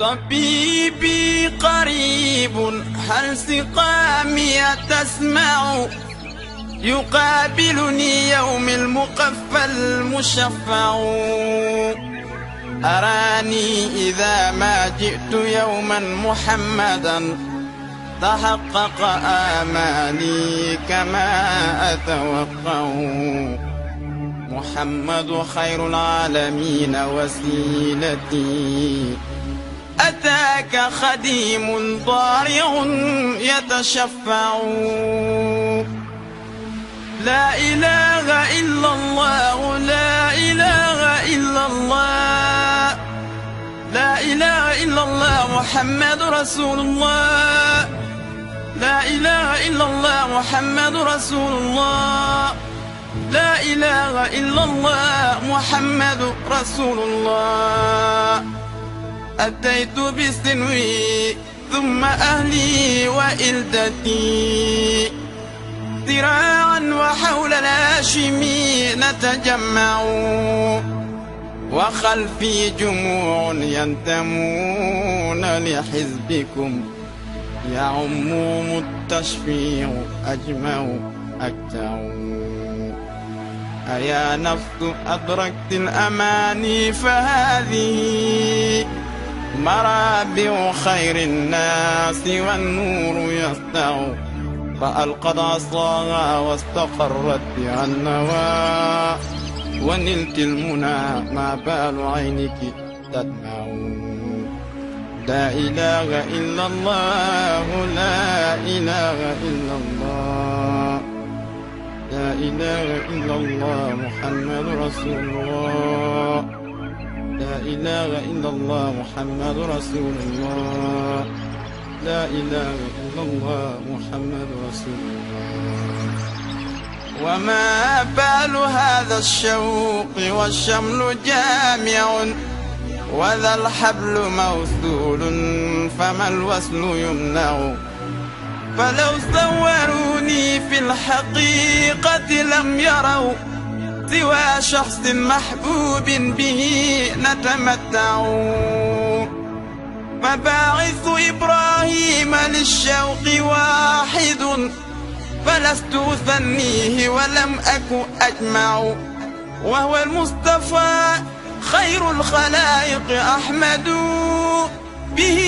طبيبي قريب، هل سقامي تسمع؟ يقابلني يوم المقفى المشفع. أراني إذا ما جئت يوما محمدا تحقق آمالي كما أتوقع. محمد خير العالمين وسيلتي، أتاك خديم ضارع يتشفع. لا إله إلا الله، لا إله إلا الله، لا إله إلا الله محمد رسول الله، لا إله إلا الله محمد رسول الله، لا إله إلا الله محمد رسول الله. أتيت بسنوي ثم أهلي وإلدتي، ذراعا وحول الهاشمي نتجمع، وخلفي جموع ينتمون لحزبكم، يعمهم التشفيع أجمع أكتع. أيا نفس أدركت الأماني، فهذه مرابع خير الناس والنور يسطع. فألقت عصاها واستقرت بها النوى، ونلت المنى ما بال عينك تدمع. لا إله إلا الله، لا إله إلا الله، لا إله إلا الله محمد رسول الله، لا إله إلا الله محمد رسول الله، لا إله إلا الله محمد رسول الله. وما بال هذا الشوق والشمل جامع، وذا الحبل موصول فما الوصل يمنع. فلو صوروني في الحقيقة لم يروا سوى شخص محبوب به نتمتع. فباعث إبراهيم للشوق واحد، فلست أثنيه ولم أك أجمع. وهو المصطفى خير الخلائق أحمد، به